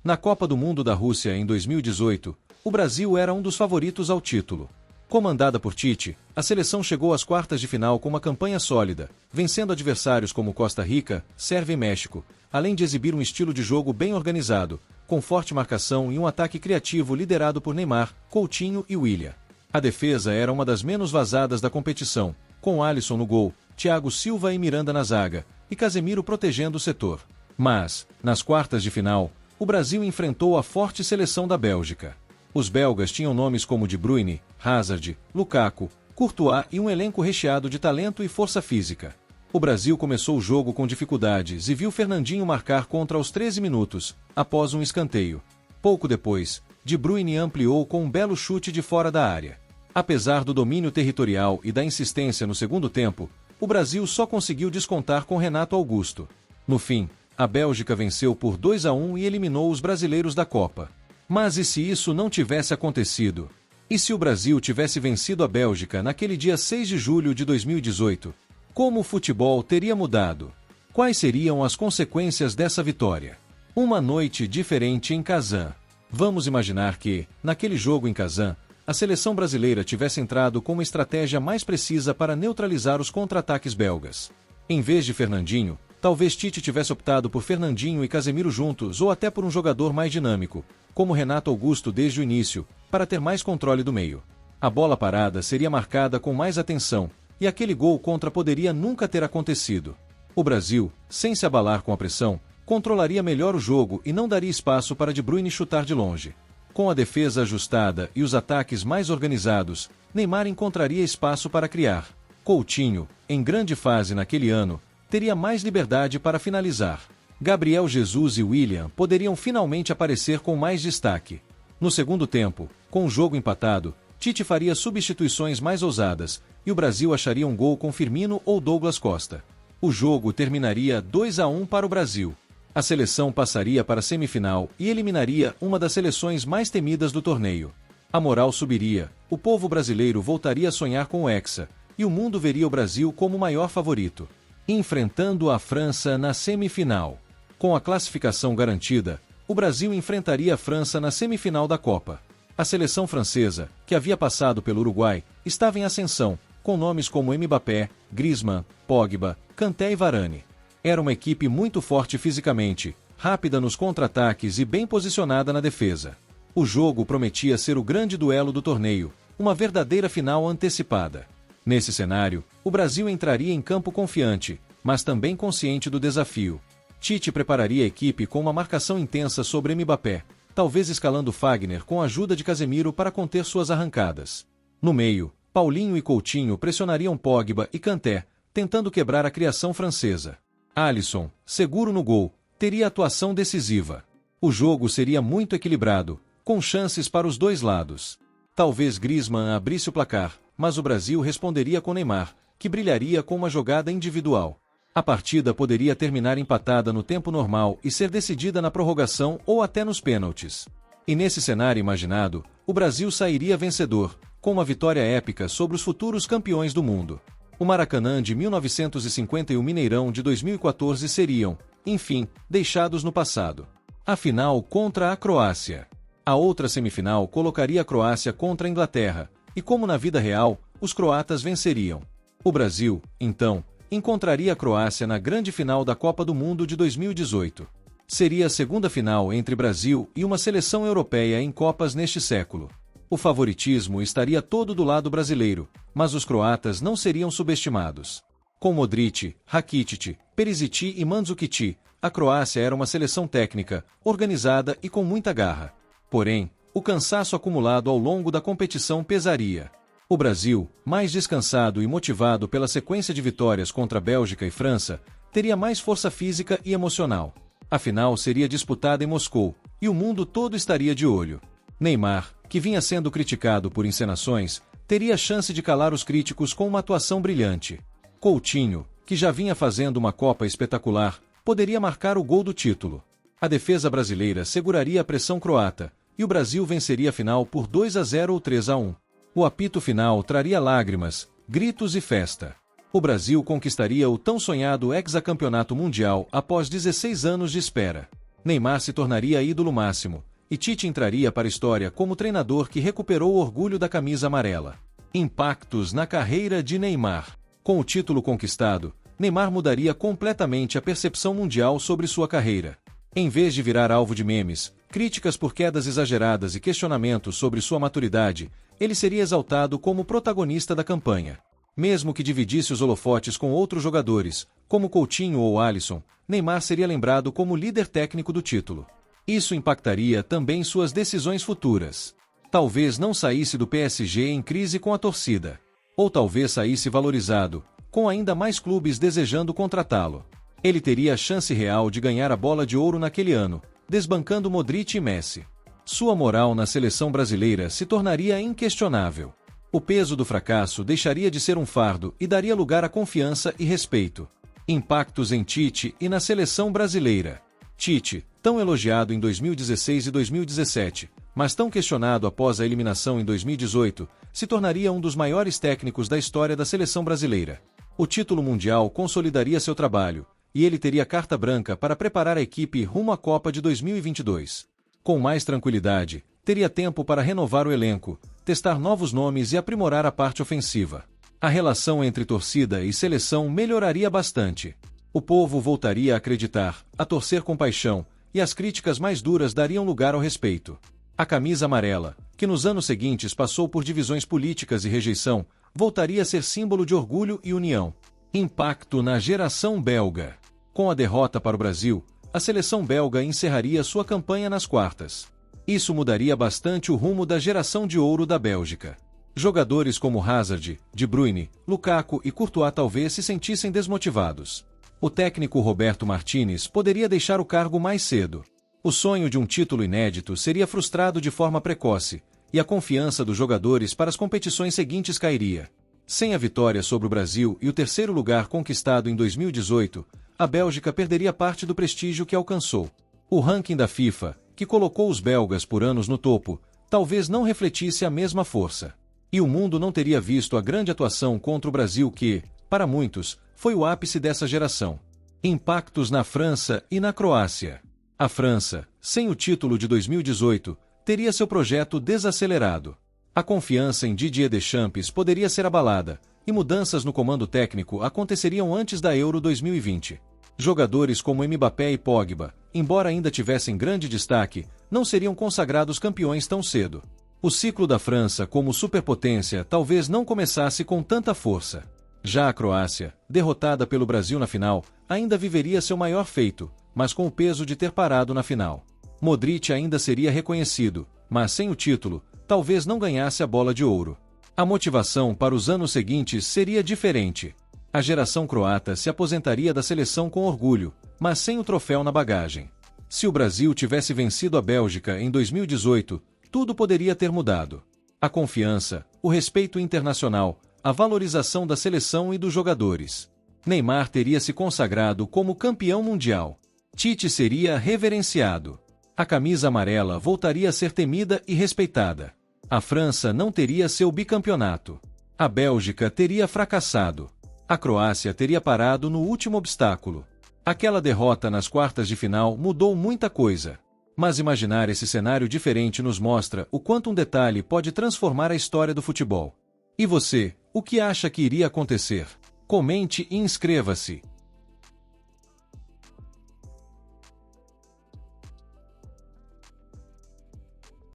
Na Copa do Mundo da Rússia em 2018, o Brasil era um dos favoritos ao título. Comandada por Tite, a seleção chegou às quartas de final com uma campanha sólida, vencendo adversários como Costa Rica, Sérvia e México, além de exibir um estilo de jogo bem organizado, com forte marcação e um ataque criativo liderado por Neymar, Coutinho e Willian. A defesa era uma das menos vazadas da competição, com Alisson no gol, Thiago Silva e Miranda na zaga, e Casemiro protegendo o setor. Mas, nas quartas de final, o Brasil enfrentou a forte seleção da Bélgica. Os belgas tinham nomes como De Bruyne, Hazard, Lukaku, Courtois e um elenco recheado de talento e força física. O Brasil começou o jogo com dificuldades e viu Fernandinho marcar contra aos 13 minutos, após um escanteio. Pouco depois, De Bruyne ampliou com um belo chute de fora da área. Apesar do domínio territorial e da insistência no segundo tempo, o Brasil só conseguiu descontar com Renato Augusto. No fim, a Bélgica venceu por 2-1 e eliminou os brasileiros da Copa. Mas e se isso não tivesse acontecido? E se o Brasil tivesse vencido a Bélgica naquele dia 6 de julho de 2018? Como o futebol teria mudado? Quais seriam as consequências dessa vitória? Uma noite diferente em Kazan. Vamos imaginar que, naquele jogo em Kazan, a seleção brasileira tivesse entrado com uma estratégia mais precisa para neutralizar os contra-ataques belgas. Em vez de Fernandinho, talvez Tite tivesse optado por Fernandinho e Casemiro juntos ou até por um jogador mais dinâmico, como Renato Augusto desde o início, para ter mais controle do meio. A bola parada seria marcada com mais atenção, e aquele gol contra poderia nunca ter acontecido. O Brasil, sem se abalar com a pressão, controlaria melhor o jogo e não daria espaço para De Bruyne chutar de longe. Com a defesa ajustada e os ataques mais organizados, Neymar encontraria espaço para criar. Coutinho, em grande fase naquele ano, teria mais liberdade para finalizar. Gabriel Jesus e Willian poderiam finalmente aparecer com mais destaque. No segundo tempo, com o jogo empatado, Tite faria substituições mais ousadas, e o Brasil acharia um gol com Firmino ou Douglas Costa. O jogo terminaria 2-1 para o Brasil. A seleção passaria para a semifinal e eliminaria uma das seleções mais temidas do torneio. A moral subiria, o povo brasileiro voltaria a sonhar com o Hexa, e o mundo veria o Brasil como o maior favorito. Enfrentando a França na semifinal. Com a classificação garantida, o Brasil enfrentaria a França na semifinal da Copa. A seleção francesa, que havia passado pelo Uruguai, estava em ascensão, com nomes como Mbappé, Griezmann, Pogba, Kanté e Varane. Era uma equipe muito forte fisicamente, rápida nos contra-ataques e bem posicionada na defesa. O jogo prometia ser o grande duelo do torneio, uma verdadeira final antecipada. Nesse cenário, o Brasil entraria em campo confiante, mas também consciente do desafio. Tite prepararia a equipe com uma marcação intensa sobre Mbappé, talvez escalando Fagner com a ajuda de Casemiro para conter suas arrancadas. No meio, Paulinho e Coutinho pressionariam Pogba e Kanté, tentando quebrar a criação francesa. Alisson, seguro no gol, teria atuação decisiva. O jogo seria muito equilibrado, com chances para os dois lados. Talvez Griezmann abrisse o placar, mas o Brasil responderia com Neymar, que brilharia com uma jogada individual. A partida poderia terminar empatada no tempo normal e ser decidida na prorrogação ou até nos pênaltis. E nesse cenário imaginado, o Brasil sairia vencedor, com uma vitória épica sobre os futuros campeões do mundo. O Maracanã de 1950 e o Mineirão de 2014 seriam, enfim, deixados no passado. A final contra a Croácia. A outra semifinal colocaria a Croácia contra a Inglaterra, e como na vida real, os croatas venceriam. O Brasil, então, encontraria a Croácia na grande final da Copa do Mundo de 2018. Seria a segunda final entre Brasil e uma seleção europeia em Copas neste século. O favoritismo estaria todo do lado brasileiro, mas os croatas não seriam subestimados. Com Modric, Rakitic, Perisic e Mandzukic, a Croácia era uma seleção técnica, organizada e com muita garra. Porém, o cansaço acumulado ao longo da competição pesaria. O Brasil, mais descansado e motivado pela sequência de vitórias contra Bélgica e França, teria mais força física e emocional. A final seria disputada em Moscou, e o mundo todo estaria de olho. Neymar, que vinha sendo criticado por encenações, teria chance de calar os críticos com uma atuação brilhante. Coutinho, que já vinha fazendo uma Copa espetacular, poderia marcar o gol do título. A defesa brasileira seguraria a pressão croata, e o Brasil venceria a final por 2-0 ou 3-1. O apito final traria lágrimas, gritos e festa. O Brasil conquistaria o tão sonhado hexacampeonato mundial após 16 anos de espera. Neymar se tornaria ídolo máximo, e Tite entraria para a história como treinador que recuperou o orgulho da camisa amarela. Impactos na carreira de Neymar. Com o título conquistado, Neymar mudaria completamente a percepção mundial sobre sua carreira. Em vez de virar alvo de memes, críticas por quedas exageradas e questionamentos sobre sua maturidade, ele seria exaltado como protagonista da campanha. Mesmo que dividisse os holofotes com outros jogadores, como Coutinho ou Alisson, Neymar seria lembrado como líder técnico do título. Isso impactaria também suas decisões futuras. Talvez não saísse do PSG em crise com a torcida. Ou talvez saísse valorizado, com ainda mais clubes desejando contratá-lo. Ele teria a chance real de ganhar a Bola de Ouro naquele ano, desbancando Modric e Messi. Sua moral na seleção brasileira se tornaria inquestionável. O peso do fracasso deixaria de ser um fardo e daria lugar à confiança e respeito. Impactos em Tite e na seleção brasileira. Tite, tão elogiado em 2016 e 2017, mas tão questionado após a eliminação em 2018, se tornaria um dos maiores técnicos da história da seleção brasileira. O título mundial consolidaria seu trabalho, e ele teria carta branca para preparar a equipe rumo à Copa de 2022. Com mais tranquilidade, teria tempo para renovar o elenco, testar novos nomes e aprimorar a parte ofensiva. A relação entre torcida e seleção melhoraria bastante. O povo voltaria a acreditar, a torcer com paixão, e as críticas mais duras dariam lugar ao respeito. A camisa amarela, que nos anos seguintes passou por divisões políticas e rejeição, voltaria a ser símbolo de orgulho e união. Impacto na geração belga. Com a derrota para o Brasil, a seleção belga encerraria sua campanha nas quartas. Isso mudaria bastante o rumo da geração de ouro da Bélgica. Jogadores como Hazard, De Bruyne, Lukaku e Courtois talvez se sentissem desmotivados. O técnico Roberto Martínez poderia deixar o cargo mais cedo. O sonho de um título inédito seria frustrado de forma precoce, e a confiança dos jogadores para as competições seguintes cairia. Sem a vitória sobre o Brasil e o terceiro lugar conquistado em 2018, a Bélgica perderia parte do prestígio que alcançou. O ranking da FIFA, que colocou os belgas por anos no topo, talvez não refletisse a mesma força. E o mundo não teria visto a grande atuação contra o Brasil que, para muitos, foi o ápice dessa geração. Impactos na França e na Croácia. A França, sem o título de 2018, teria seu projeto desacelerado. A confiança em Didier Deschamps poderia ser abalada, e mudanças no comando técnico aconteceriam antes da Euro 2020. Jogadores como Mbappé e Pogba, embora ainda tivessem grande destaque, não seriam consagrados campeões tão cedo. O ciclo da França como superpotência talvez não começasse com tanta força. Já a Croácia, derrotada pelo Brasil na final, ainda viveria seu maior feito, mas com o peso de ter parado na final. Modric ainda seria reconhecido, mas sem o título, talvez não ganhasse a Bola de Ouro. A motivação para os anos seguintes seria diferente. A geração croata se aposentaria da seleção com orgulho, mas sem o troféu na bagagem. Se o Brasil tivesse vencido a Bélgica em 2018, tudo poderia ter mudado. A confiança, o respeito internacional, a valorização da seleção e dos jogadores. Neymar teria se consagrado como campeão mundial. Tite seria reverenciado. A camisa amarela voltaria a ser temida e respeitada. A França não teria seu bicampeonato. A Bélgica teria fracassado. A Croácia teria parado no último obstáculo. Aquela derrota nas quartas de final mudou muita coisa. Mas imaginar esse cenário diferente nos mostra o quanto um detalhe pode transformar a história do futebol. E você, o que acha que iria acontecer? Comente e inscreva-se.